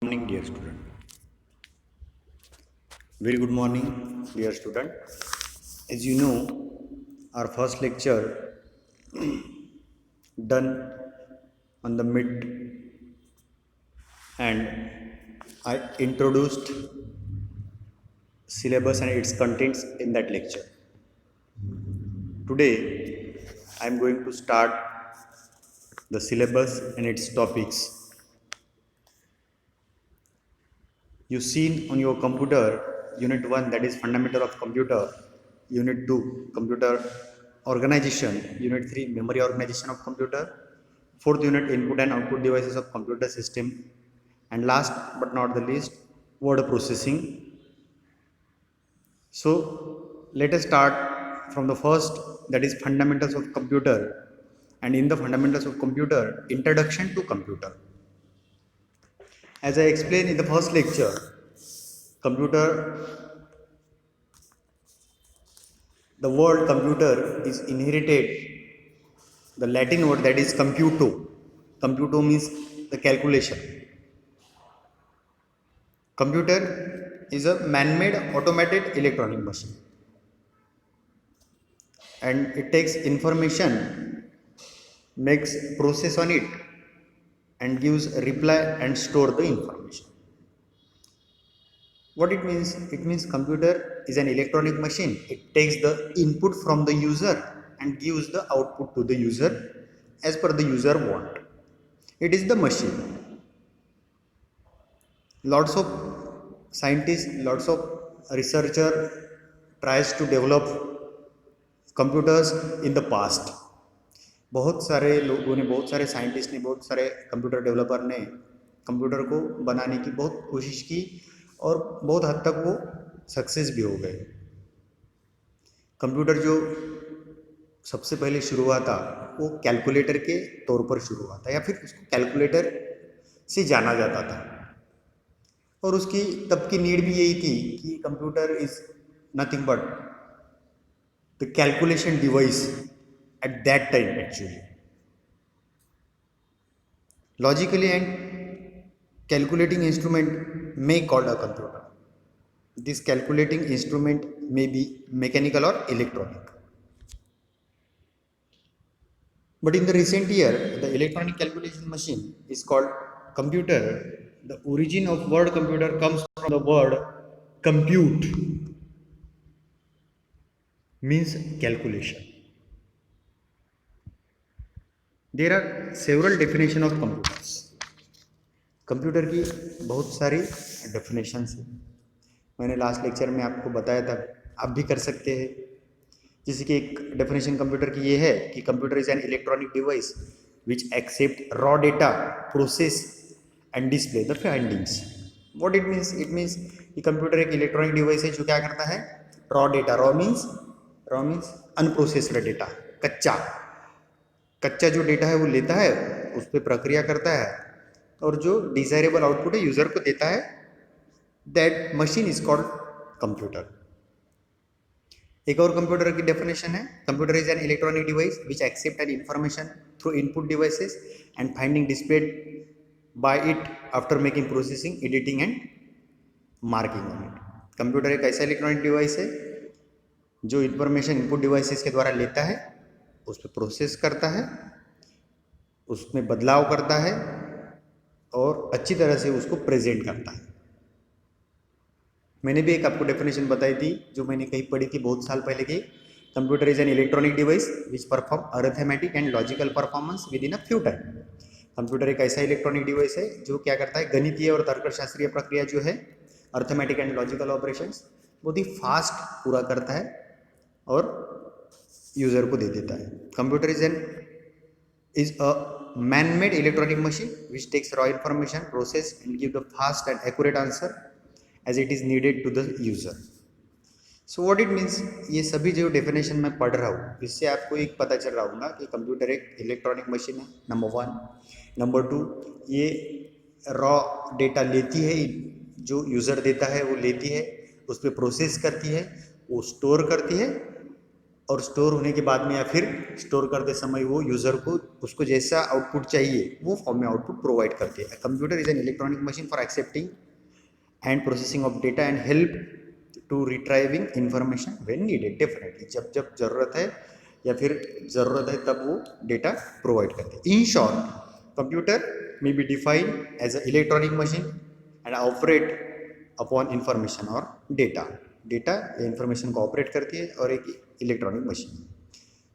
Morning, dear student. Very good morning, dear student. As you know, our first lecture done on the mid, and I introduced syllabus and its contents in that lecture. Today, I am going to start the syllabus and its topics. You seen on your computer unit 1, that is fundamental of computer, unit 2 computer organization, unit 3 memory organization of computer, fourth unit input and output devices of computer system, and last but not the least word processing. So let us start from the first, that is fundamentals of computer, and in the fundamentals of computer, introduction to computer. As I explained in the first lecture, computer, the word computer is inherited the Latin word, that is computo. Computo means the calculation. Computer is a man-made automated electronic machine, and it takes information, makes process on it, and gives a reply and store the information. What it means? It means computer is an electronic machine. It takes the input from the user and gives the output to the user as per the user want. It is the machine. Lots of scientists, lots of researcher tries to develop computers in the past. बहुत सारे लोगों ने, बहुत सारे scientist ने, बहुत सारे computer developer ने कंप्यूटर को बनाने की बहुत कोशिश की और बहुत हद तक वो सक्सेस भी हो गए. कंप्यूटर जो सबसे पहले शुरू हुआ था वो कैलकुलेटर के तौर पर शुरू हुआ था, या फिर उसको कैलकुलेटर से जाना जाता था, और उसकी तब की नीड भी यही थी कि computer is nothing but the calculation device at that time. Actually, logically and calculating instrument may called a computer. This calculating instrument may be mechanical or electronic, but in the recent year the electronic calculation machine is called computer. The origin of word computer comes from the word compute, means calculation. There are several definition of computers. Computer की बहुत सारी definitions है. मैंने last lecture में आपको बताया था, आप भी कर सकते हैं. जैसे कि एक डेफिनेशन कंप्यूटर की ये है कि computer is an electronic device which accept raw data, process and display the findings. What it means? It means कि कंप्यूटर एक इलेक्ट्रॉनिक डिवाइस है जो क्या करता है, raw data, raw means unprocessed data, कच्चा जो डेटा है वो लेता है, उस पर प्रक्रिया करता है, और जो डिजायरेबल आउटपुट है यूजर को देता है. That machine is called computer. एक और कंप्यूटर की डेफिनेशन है, computer is an electronic device which accept an information through input devices and finding displayed by it after making processing, editing and marking on it. Computer एक ऐसा electronic device है जो information input devices के द्वारा लेता है, उस पर प्रोसेस करता है, उसमें बदलाव करता है और अच्छी तरह से उसको प्रेजेंट करता है. मैंने भी एक आपको डेफिनेशन बताई थी जो मैंने कहीं पढ़ी थी बहुत साल पहले की. Computer is an electronic device which perform arithmetic and logical performance with in a few time. Computer एक ऐसा इलेक्ट्रॉनिक डिवाइस है जो क्या करता है, गणितीय और तर्कशास्त्रीय प्रक्रिया जो है, अरिथमेटिक एंड लॉजिकल ऑपरेशंस, बहुत ही फास्ट पूरा करता है और यूजर को दे देता है. Computer is a man-made electronic machine which takes raw information, process and give the fast and accurate answer as it is needed to the user. So what it means, ये सभी जो डेफिनेशन मैं पढ़ रहा हूँ इससे आपको एक पता चल रहा होगा कि कंप्यूटर एक इलेक्ट्रॉनिक मशीन है, नंबर 1. नंबर 2, ये रॉ डेटा लेती है, जो यूज़र देता है वो लेती है, उस पर प्रोसेस करती है, वो स्टोर करती है और स्टोर होने के बाद में या फिर स्टोर करते समय वो यूज़र को उसको जैसा आउटपुट चाहिए वो फॉर्म में आउटपुट प्रोवाइड करती है। Computer is an electronic machine for accepting and processing of data and help to retrieving information when needed. Definitely जब जब ज़रूरत है या फिर ज़रूरत है तब वो डेटा प्रोवाइड करते हैं। In short, computer may be defined as an electronic machine and operate upon information और data। डेटा या इंफॉर्मेशन को ऑपरेट करती है और एक electronic machine.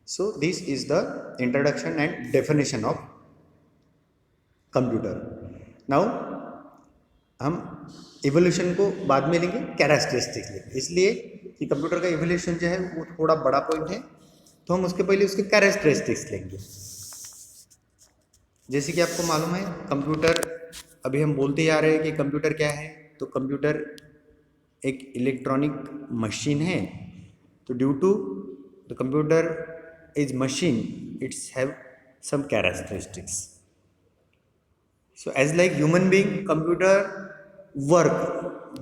So this is the introduction and definition of computer. Now हम इवोल्यूशन को बाद में लेंगे, कैरेक्टरिस्टिक्स लेंगे, इसलिए कि कंप्यूटर का इवोल्यूशन जो है वो थोड़ा बड़ा पॉइंट है, तो हम उसके पहले उसके कैरेक्टरिस्टिक्स लेंगे। जैसे कि आपको मालूम है कंप्यूटर, अभी हम बोलते ही आ रहे हैं कि कंप्यूटर क्या है, तो कंप्यूटर एक इलेक्ट्रॉनिक मशीन है। तो due to the computer is machine, its have some characteristics. So as like human being computer work,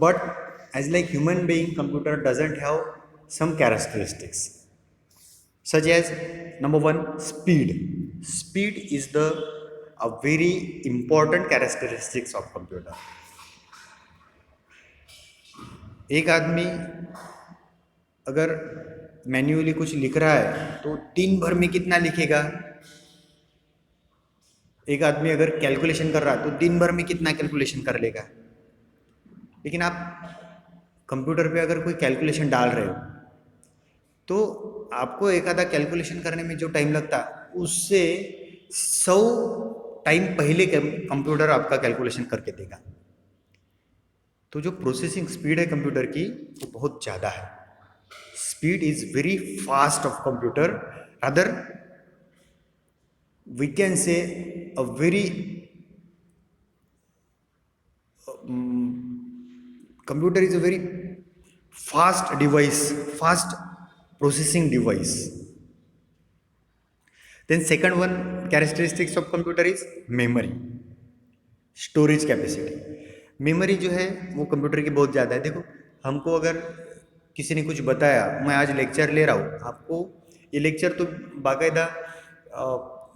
but as like human being computer doesn't have some characteristics such as number one, speed is the a very important characteristics of computer। एक आदमी अगर manually कुछ लिख रहा है तो दिन भर में कितना लिखेगा, एक आदमी अगर कैलकुलेशन कर रहा है तो दिन भर में कितना कैलकुलेशन कर लेगा। लेकिन आप कंप्यूटर पे अगर कोई कैलकुलेशन डाल रहे हो तो आपको एक आधा कैलकुलेशन करने में जो टाइम लगता उससे 100 टाइम पहले कंप्यूटर आपका कैलकुलेशन करके देगा। तो जो प्रोसेसिंग स्पीड है कंप्यूटर की वो बहुत ज़्यादा है। Speed is very fast of computer, other we can say a very computer is a very fast device, fast processing device। then second one characteristics of computer is memory, storage capacity। Memory जो है वो computer की बहुत ज़्यादा है। देखो हमको अगर किसी ने कुछ बताया, मैं आज लेक्चर ले रहा हूँ, आपको ये लेक्चर तो बाकायदा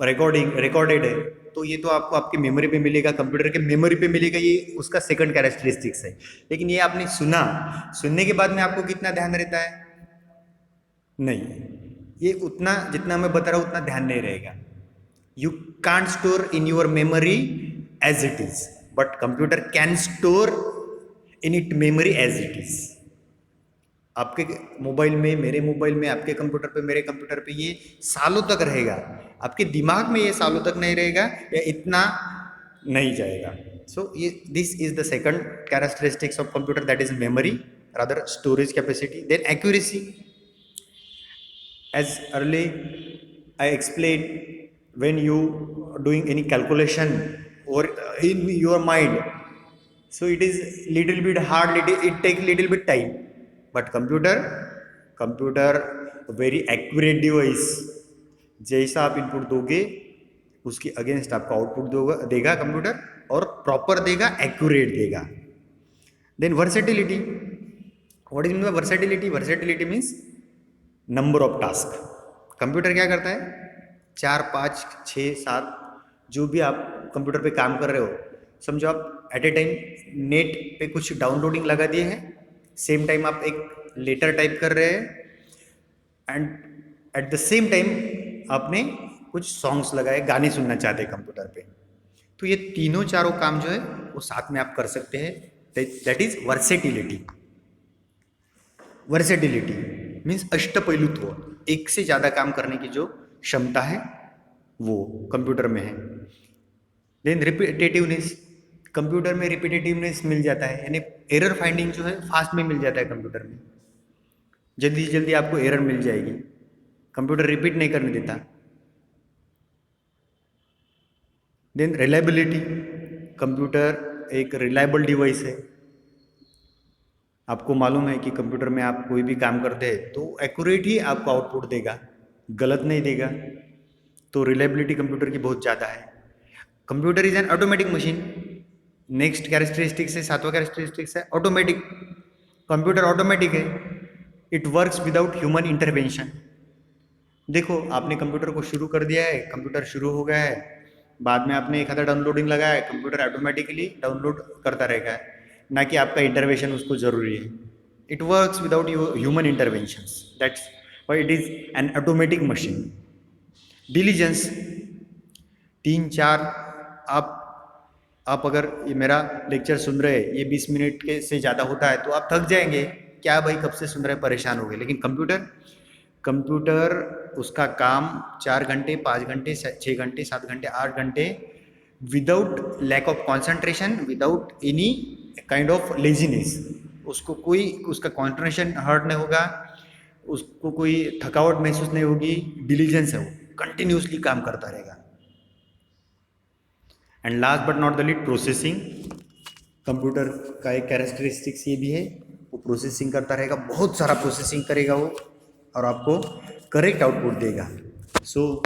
रिकॉर्डेड है, तो ये तो आपको आपकी मेमोरी पे मिलेगा, कंप्यूटर के मेमोरी पे मिलेगा, ये उसका सेकंड कैरेक्टरिस्टिक्स है। लेकिन ये आपने सुना, सुनने के बाद में आपको कितना ध्यान रहता है, नहीं, ये उतना जितना मैं बता रहा हूँ उतना ध्यान नहीं रहेगा। You can't store in your memory as it is, but computer can store in it memory as it is. आपके मोबाइल में, मेरे मोबाइल में, आपके कंप्यूटर पे, मेरे कंप्यूटर पे ये सालों तक रहेगा, आपके दिमाग में ये सालों तक नहीं रहेगा या इतना नहीं जाएगा। सो ये this is the second characteristics of computer, that is memory, rather storage capacity. Then accuracy, as early I explained, when you doing any calculation or in your mind, so it is little bit hard, it take little bit time, but computer very accurate device, जैसा आप input दोगे उसके against आपका output देगा computer, और proper देगा, accurate देगा। Then versatility, what is mean by versatility? Versatility means number of task. Computer क्या करता है, 4, 5, 6, 7 जो भी आप कंप्यूटर पे काम कर रहे हो, समझो आप एट ए टाइम नेट पे कुछ डाउनलोडिंग लगा दिए हैं, सेम टाइम आप एक लेटर टाइप कर रहे हैं, and at the same time आपने कुछ सॉन्ग्स लगाए, गाने सुनना चाहते हैं कंप्यूटर पे, तो ये तीनों चारों काम जो है वो साथ में आप कर सकते हैं। That is versatility. Versatility means अष्टपैलुत्व, एक से ज़्यादा काम करने की जो क्षमता है वो कंप्यूटर में है। देन रिपीटेटिवनेस, कंप्यूटर में रिपीटेटिवनेस मिल जाता है, यानी एरर फाइंडिंग जो है फास्ट में मिल जाता है कंप्यूटर में, जल्दी से जल्दी आपको एरर मिल जाएगी, कंप्यूटर रिपीट नहीं करने देता। देन रिलायबिलिटी, कंप्यूटर एक रिलायबल डिवाइस है। आपको मालूम है कि कंप्यूटर में आप कोई भी काम करते हैं तो एक्यूरेट ही आपको आउटपुट देगा, गलत नहीं देगा, तो रिलायबिलिटी कंप्यूटर की बहुत ज़्यादा है। Computer is N automatic machine. Next characteristics है, 7वां कैरेक्टरिस्टिक्स है ऑटोमेटिक। कंप्यूटर ऑटोमेटिक है, it works without human intervention. देखो आपने कंप्यूटर को शुरू कर दिया है, कंप्यूटर शुरू हो गया है, बाद में आपने एक आधा डाउनलोडिंग लगाया है, कंप्यूटर ऑटोमेटिकली डाउनलोड करता रहेगा, ना कि आपका इंटरवेंशन उसको जरूरी है. It works without human interventions. That's why it is an automatic machine. Diligence, 3-4, आप अगर ये मेरा लेक्चर सुन रहे हैं, ये 20 मिनट के से ज़्यादा होता है तो आप थक जाएंगे, क्या भाई कब से सुन रहे हैं, परेशान हो गए. लेकिन कंप्यूटर उसका काम 4 घंटे, 5 घंटे, 6 घंटे, 7 घंटे, 8 घंटे, without lack of concentration, without any kind of laziness. उसको कोई उसका कॉन्सेंट्रेशन हर्ट नहीं होगा, उसको कोई थकावट महसूस नहीं होगी. डिलीजेंस है, वो कंटिन्यूसली काम करता रहेगा. And last but not the least, processing. Computer का एक कैरेक्टरिस्टिक्स ये भी है, वो प्रोसेसिंग करता रहेगा, बहुत सारा प्रोसेसिंग करेगा वो, और आपको करेक्ट आउटपुट देगा. सो